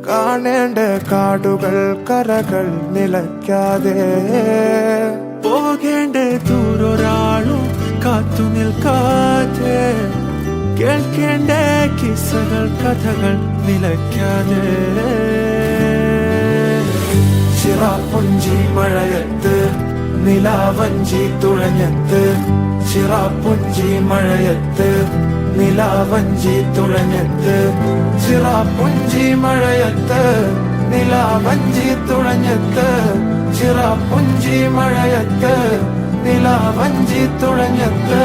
കാണേണ്ട കാടുകൾ കരകൾ നിലയ്ക്കാതെ പോകേണ്ട ദൂരൊരാളും കാത്തു നിൽക്കാതെ കേൾക്കേണ്ട കിസ്സകൾ കഥകൾ നിലയ്ക്കാതെ ചിറാപ്പുഞ്ചി മഴയത്ത് നിലാവഞ്ചി തുഴഞ്ഞത്ത് ചിറാപ്പുഞ്ചി മഴയത്ത് നിലാവഞ്ചി തുഴഞ്ഞത്ത് ചിറാപ്പുഞ്ചി മഴയത്ത് നിലാവഞ്ചി തുഴഞ്ഞത്ത് ചിറാപ്പുഞ്ചി മഴയത്ത് നിലാവഞ്ചി തുഴഞ്ഞത്ത്